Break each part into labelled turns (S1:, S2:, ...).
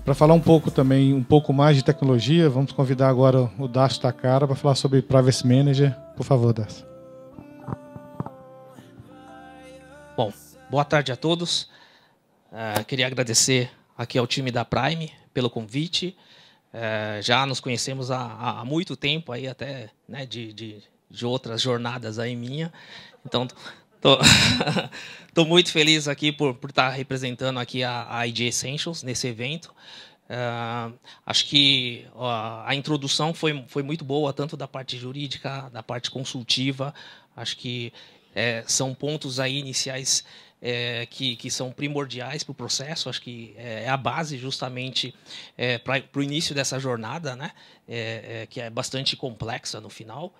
S1: Para falar um pouco também, um pouco mais de tecnologia, vamos convidar agora o Dácio Takara para falar sobre Privacy Manager. Por favor, Dácio.
S2: Bom, boa tarde a todos. Queria agradecer aqui ao time da Prime pelo convite. Já nos conhecemos há muito tempo, aí até, né, de outras jornadas aí minha. Então, tô muito feliz aqui por estar representando aqui a ID Essentials nesse evento. Acho que a introdução foi muito boa, tanto da parte jurídica, da parte consultiva. Acho que são pontos aí iniciais que são primordiais para o processo. Acho que é a base justamente para o início dessa jornada, né? Que é bastante complexa no final.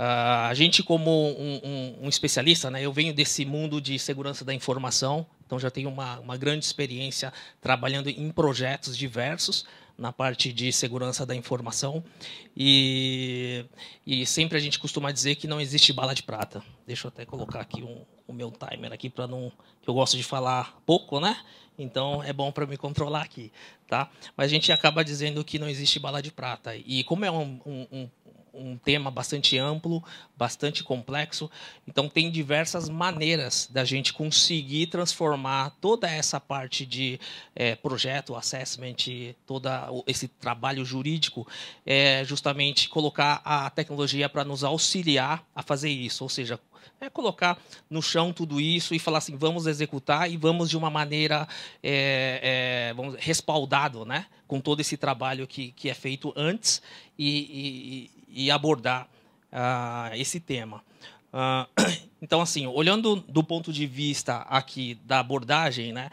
S2: A gente, como um especialista, né, eu venho desse mundo de segurança da informação, então já tenho uma grande experiência trabalhando em projetos diversos na parte de segurança da informação, e sempre a gente costuma dizer que não existe bala de prata. Deixa eu até colocar aqui o meu timer aqui para não, que eu gosto de falar pouco, né? Então é bom para me controlar aqui, tá? Mas a gente acaba dizendo que não existe bala de prata, e como é um tema bastante amplo, bastante complexo, então tem diversas maneiras da gente conseguir transformar toda essa parte de projeto, assessment, todo esse trabalho jurídico, justamente colocar a tecnologia para nos auxiliar a fazer isso, ou seja, colocar no chão tudo isso e falar assim, vamos executar e vamos de uma maneira vamos, respaldado, né, com todo esse trabalho que é feito antes e abordar esse tema. Então, assim, olhando do ponto de vista aqui da abordagem, né,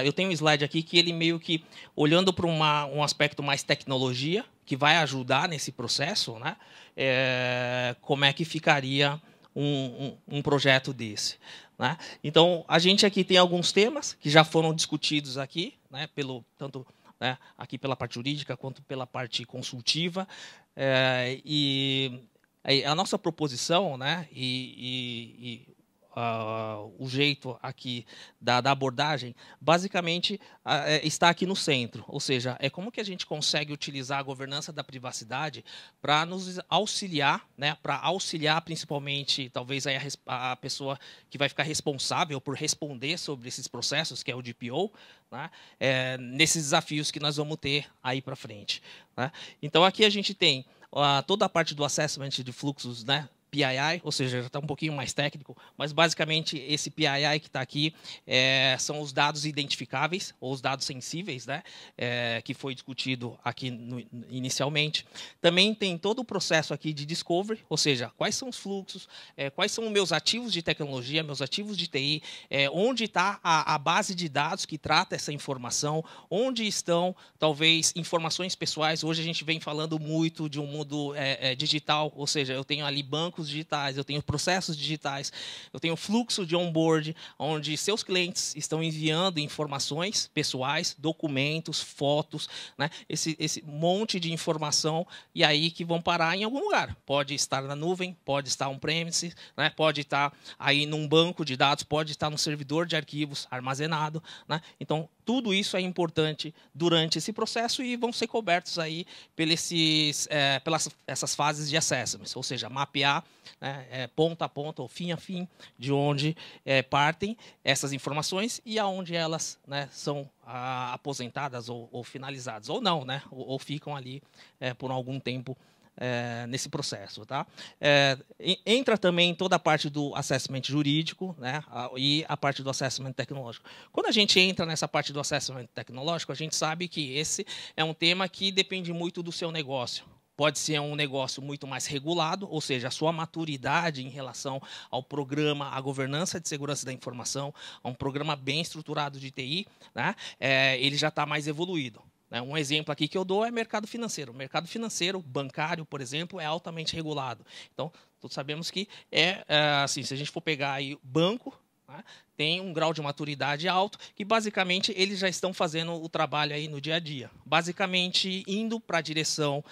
S2: eu tenho um slide aqui que ele meio que, olhando para um aspecto mais tecnologia, que vai ajudar nesse processo, né, como é que ficaria um projeto desse, né? Então, a gente aqui tem alguns temas que já foram discutidos aqui, né, tanto, né, aqui pela parte jurídica quanto pela parte consultiva, e a nossa proposição, né, o jeito aqui da abordagem, basicamente está aqui no centro, ou seja, como que a gente consegue utilizar a governança da privacidade para nos auxiliar, né, para auxiliar principalmente, talvez aí a pessoa que vai ficar responsável por responder sobre esses processos, que é o DPO, né, nesses desafios que nós vamos ter aí para frente, né? Então aqui a gente tem toda a parte do assessment de fluxos, né, PII, ou seja, já está um pouquinho mais técnico, mas basicamente esse PII que está aqui são os dados identificáveis, ou os dados sensíveis, né, que foi discutido aqui inicialmente. Também tem todo o processo aqui de discovery, ou seja, quais são os fluxos, quais são os meus ativos de tecnologia, meus ativos de TI, onde está a base de dados que trata essa informação, onde estão, talvez, informações pessoais. Hoje a gente vem falando muito de um mundo digital, ou seja, eu tenho ali bancos digitais, eu tenho processos digitais, eu tenho fluxo de onboard, onde seus clientes estão enviando informações pessoais, documentos, fotos, né, esse monte de informação, e aí que vão parar em algum lugar. Pode estar na nuvem, pode estar on-premise, né, pode estar aí num banco de dados, pode estar no servidor de arquivos armazenado, né? Então, tudo isso é importante durante esse processo e vão ser cobertos aí pelas essas fases de assessment, ou seja, mapear, né, ponta a ponta ou fim a fim de onde partem essas informações e aonde elas, né, são aposentadas ou finalizadas, ou não, né, ou ficam ali por algum tempo nesse processo, tá? Entra também toda a parte do assessment jurídico, né, e a parte do assessment tecnológico. Quando a gente entra nessa parte do assessment tecnológico, a gente sabe que esse é um tema que depende muito do seu negócio. Pode ser um negócio muito mais regulado, ou seja, a sua maturidade em relação ao programa, à governança de segurança da informação, a um programa bem estruturado de TI, né, ele já está mais evoluído. Um exemplo aqui que eu dou é mercado financeiro. O mercado financeiro, bancário, por exemplo, é altamente regulado. Então, todos sabemos que assim, se a gente for pegar aí banco, né, tem um grau de maturidade alto, que basicamente eles já estão fazendo o trabalho aí no dia a dia. Basicamente, indo para a direção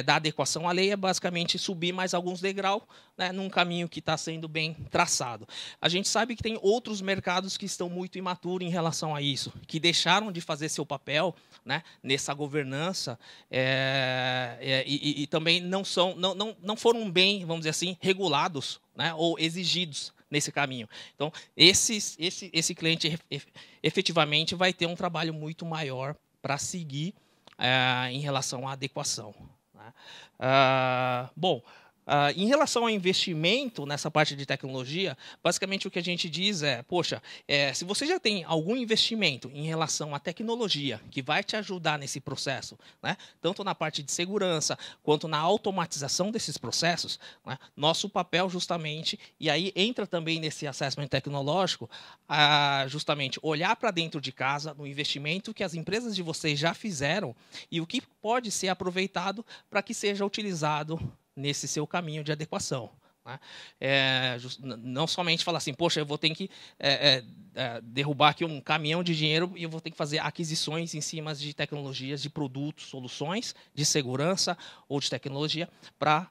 S2: da adequação à lei, é basicamente subir mais alguns degraus, né, num caminho que está sendo bem traçado. A gente sabe que tem outros mercados que estão muito imaturos em relação a isso, que deixaram de fazer seu papel, né, nessa governança, e também não foram bem, vamos dizer assim, regulados, né, ou exigidos nesse caminho. Então, esse cliente efetivamente vai ter um trabalho muito maior para seguir em relação à adequação, né? Bom, em relação ao investimento nessa parte de tecnologia, basicamente o que a gente diz é, poxa, se você já tem algum investimento em relação à tecnologia que vai te ajudar nesse processo, né, tanto na parte de segurança quanto na automatização desses processos, né, nosso papel justamente, e aí entra também nesse assessment tecnológico, justamente olhar para dentro de casa, no investimento que as empresas de vocês já fizeram e o que pode ser aproveitado para que seja utilizado nesse seu caminho de adequação, né? Não somente falar assim, poxa, eu vou ter que derrubar aqui um caminhão de dinheiro e eu vou ter que fazer aquisições em cima de tecnologias, de produtos, soluções de segurança ou de tecnologia para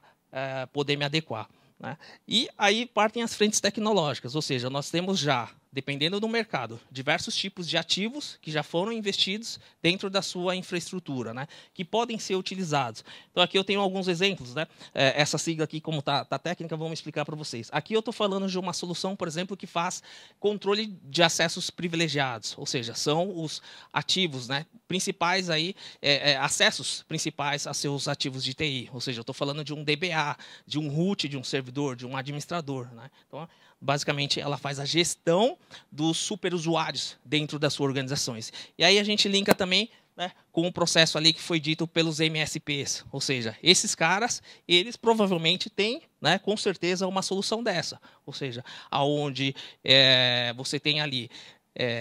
S2: poder me adequar, né? E aí partem as frentes tecnológicas, ou seja, nós temos já, dependendo do mercado, diversos tipos de ativos que já foram investidos dentro da sua infraestrutura, né, que podem ser utilizados. Então, aqui eu tenho alguns exemplos, né? Essa sigla aqui, como está técnica, vamos explicar para vocês. Aqui eu estou falando de uma solução, por exemplo, que faz controle de acessos privilegiados, ou seja, são os ativos, né, principais, aí, acessos principais a seus ativos de TI. Ou seja, eu estou falando de um DBA, de um root, de um servidor, de um administrador, né? Então, basicamente, ela faz a gestão dos superusuários dentro das suas organizações. E aí a gente linka também, né, com o processo ali que foi dito pelos MSPs. Ou seja, esses caras, eles provavelmente têm, né, com certeza, uma solução dessa. Ou seja, aonde você tem ali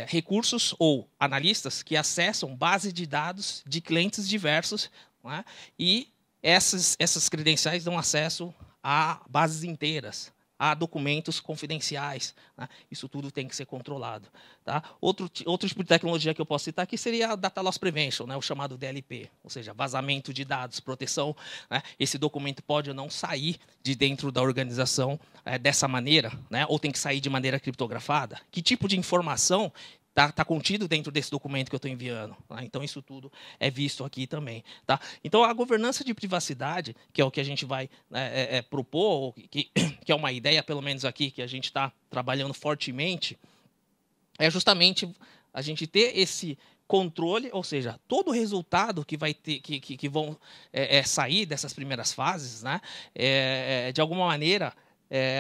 S2: recursos ou analistas que acessam base de dados de clientes diversos, né, e essas credenciais dão acesso a bases inteiras, a documentos confidenciais, né? Isso tudo tem que ser controlado, tá? Outro tipo de tecnologia que eu posso citar aqui seria a Data Loss Prevention, né? O chamado DLP, ou seja, vazamento de dados, proteção, né? Esse documento pode ou não sair de dentro da organização dessa maneira, né? Ou tem que sair de maneira criptografada. Que tipo de informação está contido dentro desse documento que eu estou enviando, tá? Então, isso tudo é visto aqui também, tá? Então, a governança de privacidade, que é o que a gente vai propor, que é uma ideia, pelo menos aqui, que a gente está trabalhando fortemente, é justamente a gente ter esse controle, ou seja, todo o resultado que vai ter, que vão sair dessas primeiras fases, né, de alguma maneira,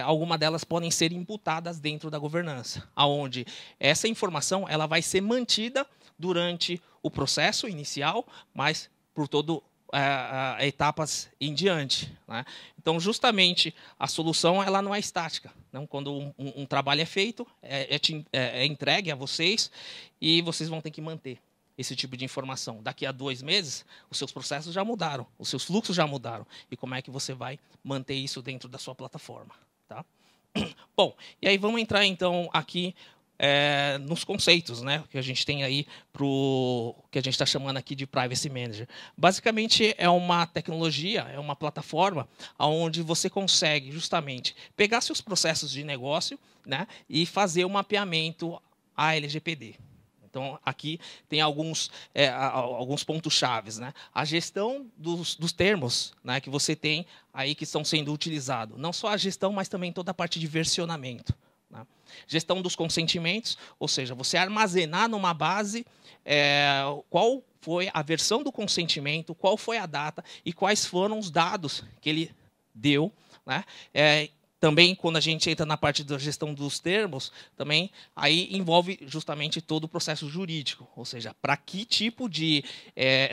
S2: alguma delas podem ser imputadas dentro da governança, aonde essa informação ela vai ser mantida durante o processo inicial, mas por todo etapas em diante, né? Então, justamente, a solução ela não é estática. Não? Quando um trabalho é feito, é entregue a vocês e vocês vão ter que manter esse tipo de informação. Daqui a 2 meses, os seus processos já mudaram, os seus fluxos já mudaram. E como é que você vai manter isso dentro da sua plataforma? Tá? Bom, e aí vamos entrar, então, aqui nos conceitos, né, que a gente tem aí para o que a gente está chamando aqui de Privacy Manager. Basicamente, é uma tecnologia, é uma plataforma onde você consegue, justamente, pegar seus processos de negócio, né, e fazer o mapeamento à LGPD. Então, aqui tem alguns pontos chaves, né? A gestão dos termos, né, que você tem aí que estão sendo utilizados. Não só a gestão, mas também toda a parte de versionamento. Né? Gestão dos consentimentos, ou seja, você armazenar numa base qual foi a versão do consentimento, qual foi a data e quais foram os dados que ele deu. Né? Também, quando a gente entra na parte da gestão dos termos, também aí envolve justamente todo o processo jurídico, ou seja, para que tipo de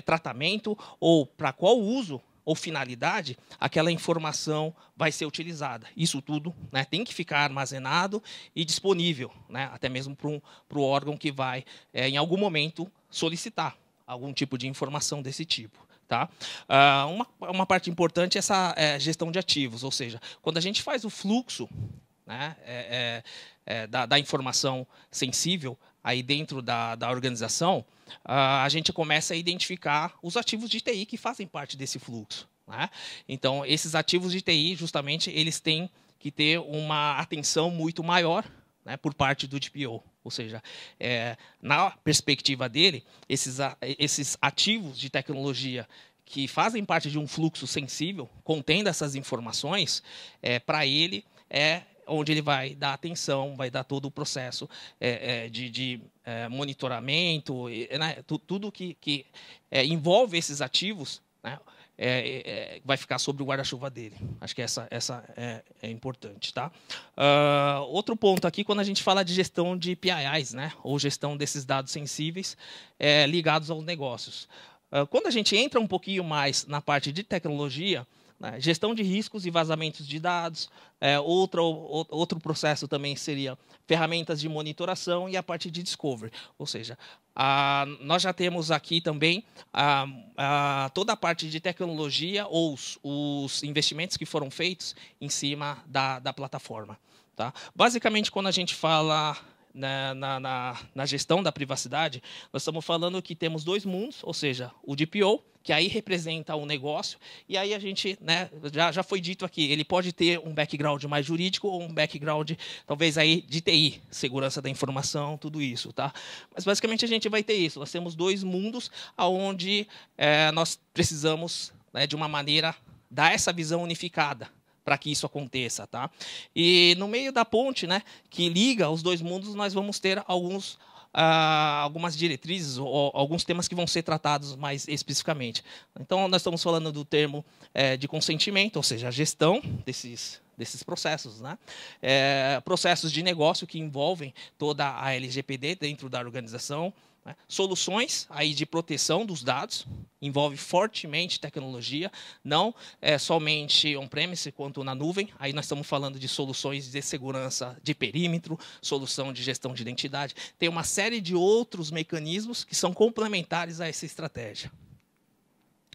S2: tratamento ou para qual uso ou finalidade aquela informação vai ser utilizada. Isso tudo, né, tem que ficar armazenado e disponível, né, até mesmo para o órgão que vai, em algum momento, solicitar algum tipo de informação desse tipo. Tá? Uma parte importante é essa gestão de ativos, ou seja, quando a gente faz o fluxo, né, da informação sensível aí dentro da organização, a gente começa a identificar os ativos de TI que fazem parte desse fluxo, né? Então, esses ativos de TI, justamente, eles têm que ter uma atenção muito maior, né, por parte do DPO. Ou seja, na perspectiva dele, esses ativos de tecnologia que fazem parte de um fluxo sensível, contendo essas informações, para ele onde ele vai dar atenção, vai dar todo o processo de monitoramento, né, tudo que envolve esses ativos, né, vai ficar sobre o guarda-chuva dele. Acho que essa é importante. Tá? Outro ponto aqui, quando a gente fala de gestão de PIIs, né, ou gestão desses dados sensíveis ligados aos negócios. Quando a gente entra um pouquinho mais na parte de tecnologia, né, gestão de riscos e vazamentos de dados, outro processo também seria ferramentas de monitoração e a parte de discovery. Ou seja, nós já temos aqui também toda a parte de tecnologia ou os investimentos que foram feitos em cima da plataforma. Tá? Basicamente, quando a gente fala na gestão da privacidade, nós estamos falando que temos dois mundos, ou seja, o DPO, que aí representa o negócio, e aí a gente, né, já foi dito aqui, ele pode ter um background mais jurídico ou um background, talvez, aí de TI, segurança da informação, tudo isso. Tá? Mas, basicamente, a gente vai ter isso. Nós temos dois mundos onde nós precisamos, né, de uma maneira, dar essa visão unificada para que isso aconteça. Tá? E no meio da ponte, né, que liga os dois mundos, nós vamos ter algumas diretrizes ou alguns temas que vão ser tratados mais especificamente. Então, nós estamos falando do termo de consentimento, ou seja, a gestão desses processos, né? Processos de negócio que envolvem toda a LGPD dentro da organização, né? Soluções aí de proteção dos dados, envolve fortemente tecnologia, não somente on-premise quanto na nuvem. Aí nós estamos falando de soluções de segurança de perímetro, solução de gestão de identidade. Tem uma série de outros mecanismos que são complementares a essa estratégia.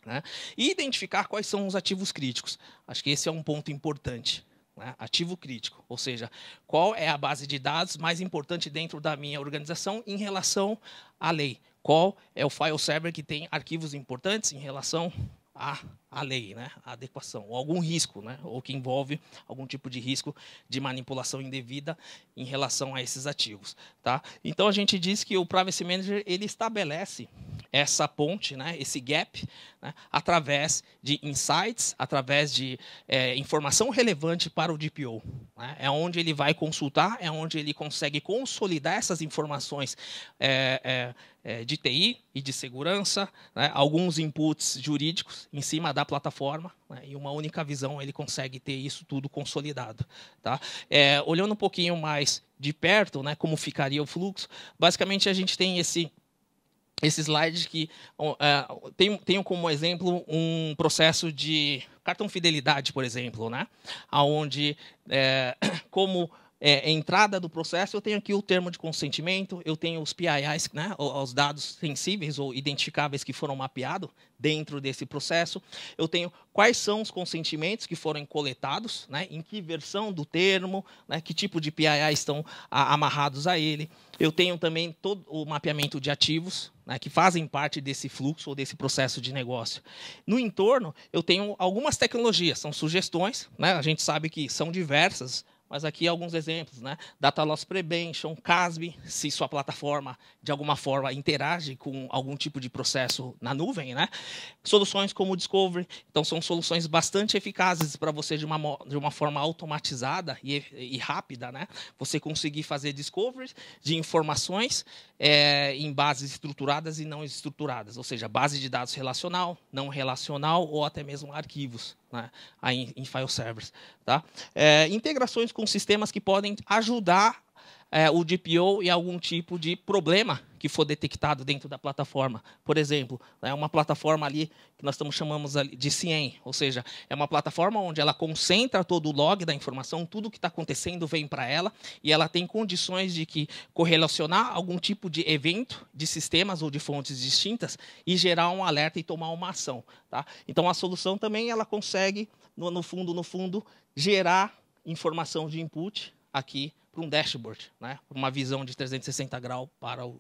S2: Né? E identificar quais são os ativos críticos. Acho que esse é um ponto importante. Né? Ativo crítico, ou seja, qual é a base de dados mais importante dentro da minha organização em relação à lei? Qual é o file server que tem arquivos importantes em relação à lei, né? A adequação, ou algum risco, né? Ou que envolve algum tipo de risco de manipulação indevida em relação a esses ativos. Tá? Então, a gente diz que o Privacy Manager ele estabelece essa ponte, né, esse gap, né, através de insights, através de informação relevante para o DPO. Né? É onde ele vai consultar, é onde ele consegue consolidar essas informações de TI e de segurança, né, alguns inputs jurídicos em cima da plataforma, né, e uma única visão ele consegue ter isso tudo consolidado. Tá? Olhando um pouquinho mais de perto, né, como ficaria o fluxo, basicamente a gente tem esse slide que tenho como exemplo um processo de cartão fidelidade, por exemplo, né? Onde, como entrada do processo, eu tenho aqui o termo de consentimento, eu tenho os PIIs, né, os dados sensíveis ou identificáveis que foram mapeados dentro desse processo. Eu tenho quais são os consentimentos que foram coletados, né, em que versão do termo, né, que tipo de PII estão amarrados a ele. Eu tenho também todo o mapeamento de ativos, né, que fazem parte desse fluxo ou desse processo de negócio. No entorno, eu tenho algumas tecnologias, são sugestões, né, a gente sabe que são diversas, mas aqui alguns exemplos, né? Data Loss Prevention, CASB, se sua plataforma, de alguma forma, interage com algum tipo de processo na nuvem, né? Soluções como Discovery, então são soluções bastante eficazes para você, de uma forma automatizada e rápida, né? Você conseguir fazer Discovery de informações em bases estruturadas e não estruturadas, ou seja, base de dados relacional, não relacional ou até mesmo arquivos, né, aí em file servers. Tá? Integrações com sistemas que podem ajudar o DPO em algum tipo de problema que for detectado dentro da plataforma. Por exemplo, uma plataforma ali que nós chamamos de CIEM, ou seja, é uma plataforma onde ela concentra todo o log da informação, tudo que está acontecendo vem para ela, e ela tem condições de correlacionar algum tipo de evento de sistemas ou de fontes distintas e gerar um alerta e tomar uma ação. Tá? Então, a solução também ela consegue, no fundo, gerar informação de input aqui para um dashboard, né? Uma visão de 360 graus para o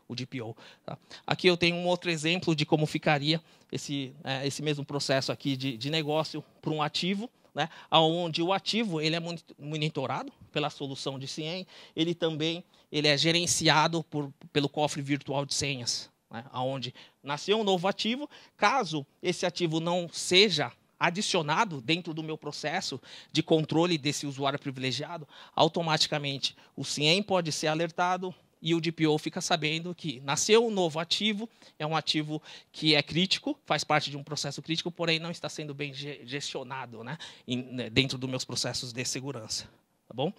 S2: DPO. Tá? Aqui eu tenho um outro exemplo de como ficaria esse mesmo processo aqui de negócio para um ativo, né? Onde o ativo ele é monitorado pela solução de CIEM, ele também é gerenciado pelo cofre virtual de senhas, né? Onde nasceu um novo ativo, caso esse ativo não seja adicionado dentro do meu processo de controle desse usuário privilegiado, automaticamente o CIEM pode ser alertado e o DPO fica sabendo que nasceu um novo ativo, é um ativo que é crítico, faz parte de um processo crítico, porém não está sendo bem gestionado, né, dentro dos meus processos de segurança. Tá bom?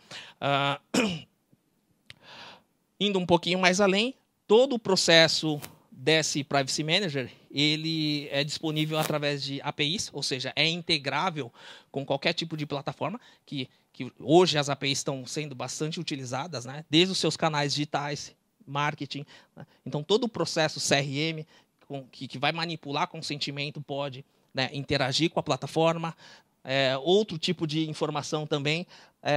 S2: Indo um pouquinho mais além, todo o processo desse Privacy Manager, ele é disponível através de APIs, ou seja, é integrável com qualquer tipo de plataforma, que hoje as APIs estão sendo bastante utilizadas, né? Desde os seus canais digitais, marketing. Né? Então, todo o processo CRM que vai manipular consentimento pode, né, interagir com a plataforma. Outro tipo de informação também,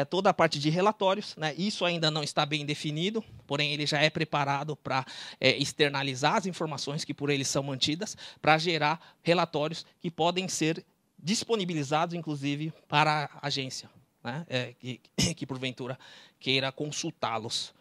S2: toda a parte de relatórios, né? Isso ainda não está bem definido, porém ele já é preparado para externalizar as informações que por ele são mantidas, para gerar relatórios que podem ser disponibilizados, inclusive, para a agência, né? Que porventura queira consultá-los.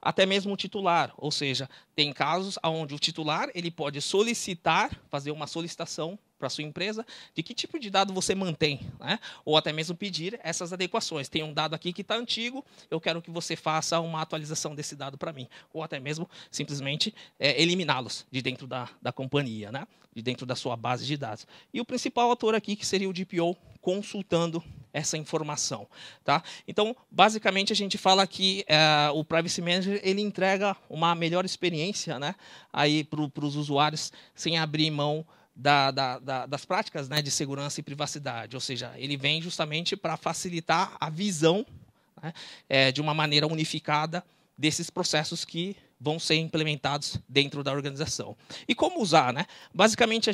S2: Até mesmo o titular, ou seja, tem casos onde o titular ele pode solicitar, fazer uma solicitação para a sua empresa de que tipo de dado você mantém, né? Ou até mesmo pedir essas adequações. Tem um dado aqui que está antigo, eu quero que você faça uma atualização desse dado para mim. Ou até mesmo simplesmente eliminá-los de dentro da companhia, né? De dentro da sua base de dados. E o principal ator aqui, que seria o DPO, consultando essa informação. Tá? Então, basicamente, a gente fala que o Privacy Manager ele entrega uma melhor experiência, né, para os usuários, sem abrir mão das práticas, né, de segurança e privacidade. Ou seja, ele vem justamente para facilitar a visão, né, de uma maneira unificada desses processos que vão ser implementados dentro da organização. E como usar, né? Basicamente,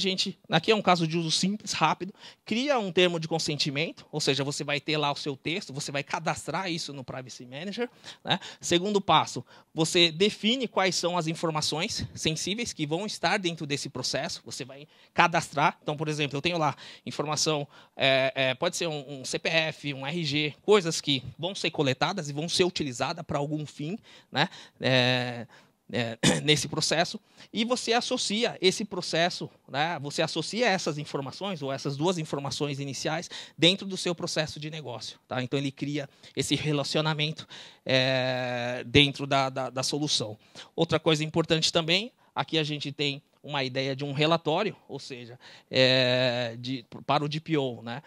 S2: aqui é um caso de uso simples, rápido, cria um termo de consentimento, ou seja, você vai ter lá o seu texto, você vai cadastrar isso no Privacy Manager, né? Segundo passo, você define quais são as informações sensíveis que vão estar dentro desse processo, você vai cadastrar. Então, por exemplo, eu tenho lá informação, pode ser um CPF, um RG, coisas que vão ser coletadas e vão ser utilizadas para algum fim, né? Nesse processo, e você associa esse processo, né, você associa essas informações, ou essas duas informações iniciais, dentro do seu processo de negócio. Tá? Então, ele cria esse relacionamento dentro da solução. Outra coisa importante também, aqui a gente tem uma ideia de um relatório, ou seja, para o DPO. Né?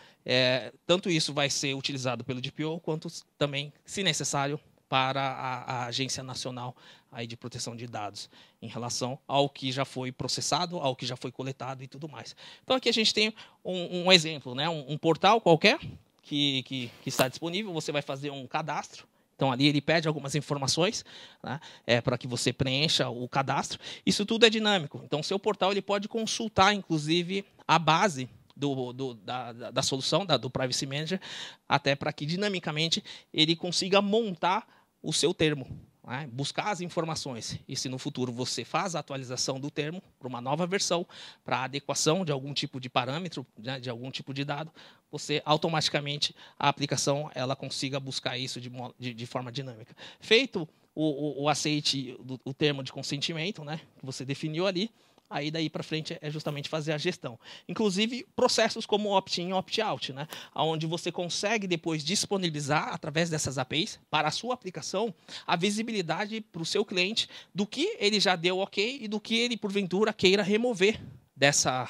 S2: Tanto isso vai ser utilizado pelo DPO, quanto também, se necessário, para a Agência Nacional aí de Proteção de Dados, em relação ao que já foi processado, ao que já foi coletado e tudo mais. Então, aqui a gente tem um exemplo, né? Um portal qualquer que está disponível, você vai fazer um cadastro. Então, ali ele pede algumas informações, né, para que você preencha o cadastro. Isso tudo é dinâmico. Então, o seu portal ele pode consultar, inclusive, a base da solução, do Privacy Manager, até para que, dinamicamente, ele consiga montar o seu termo, né? Buscar as informações. E se no futuro você faz a atualização do termo para uma nova versão, para adequação de algum tipo de parâmetro, né, de algum tipo de dado, você automaticamente, a aplicação ela consiga buscar isso de forma dinâmica. Feito o aceite do termo de consentimento, né, que você definiu ali, aí daí para frente é justamente fazer a gestão. Inclusive processos como opt-in e opt-out, né? Onde você consegue depois disponibilizar, através dessas APIs, para a sua aplicação, a visibilidade para o seu cliente do que ele já deu ok e do que ele, porventura, queira remover dessa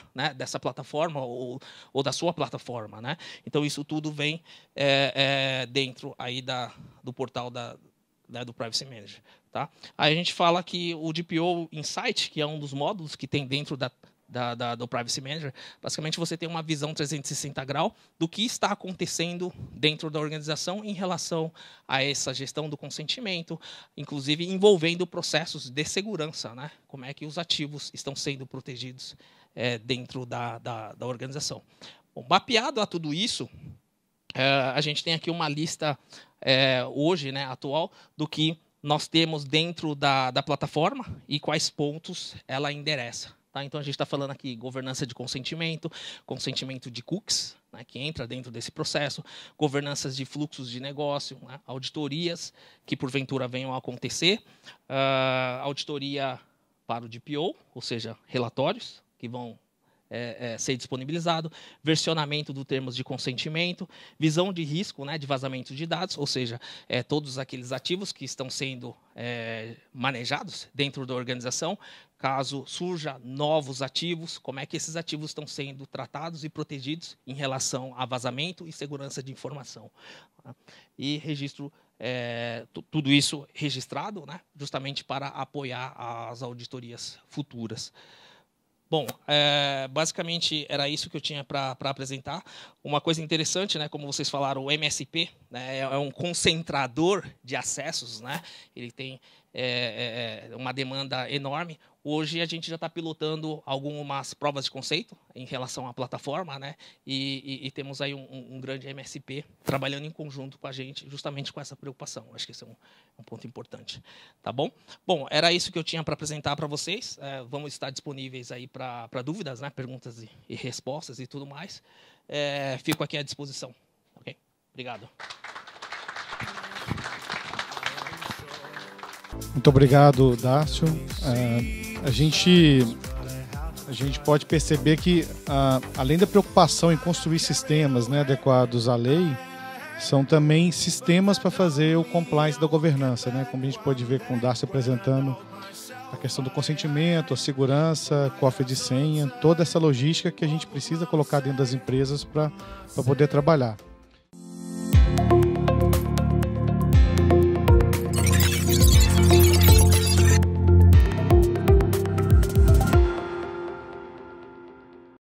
S2: plataforma ou da sua plataforma. Né? Então, isso tudo vem dentro aí do portal do Privacy Manager. Tá? Aí a gente fala que o DPO Insight, que é um dos módulos que tem dentro do Privacy Manager, basicamente você tem uma visão 360 graus do que está acontecendo dentro da organização em relação a essa gestão do consentimento, inclusive envolvendo processos de segurança, né? Como é que os ativos estão sendo protegidos dentro da organização. Bom, mapeado a tudo isso, a gente tem aqui uma lista hoje, né, atual, do que nós temos dentro da plataforma e quais pontos ela endereça. Tá? Então, a gente está falando aqui governança de consentimento, consentimento de cookies, né, que entra dentro desse processo, governanças de fluxos de negócio, né, auditorias que, porventura, venham a acontecer, auditoria para o DPO, ou seja, relatórios que vão ser disponibilizado, versionamento dos termos de consentimento, visão de risco, né, de vazamento de dados, ou seja, todos aqueles ativos que estão sendo manejados dentro da organização, caso surja novos ativos, como é que esses ativos estão sendo tratados e protegidos em relação a vazamento e segurança de informação. Tá? E registro, tudo isso registrado, né, justamente para apoiar as auditorias futuras. Bom, basicamente era isso que eu tinha para apresentar. Uma coisa interessante, né, como vocês falaram, o MSP, né, é um concentrador de acessos, né, ele tem uma demanda enorme. Hoje a gente já está pilotando algumas provas de conceito em relação à plataforma, né, e temos aí um grande MSP trabalhando em conjunto com a gente, justamente com essa preocupação. Acho que esse é um ponto importante. Tá bom? Bom, era isso que eu tinha para apresentar para vocês. Vamos estar disponíveis aí para dúvidas, né, perguntas e respostas e tudo mais. Fico aqui à disposição. Ok? Obrigado.
S1: Muito obrigado, Dácio. A gente pode perceber que, além da preocupação em construir sistemas, né, adequados à lei, são também sistemas para fazer o compliance da governança, né? Como a gente pode ver com o Dácio apresentando a questão do consentimento, a segurança, cofre de senha, toda essa logística que a gente precisa colocar dentro das empresas para poder trabalhar.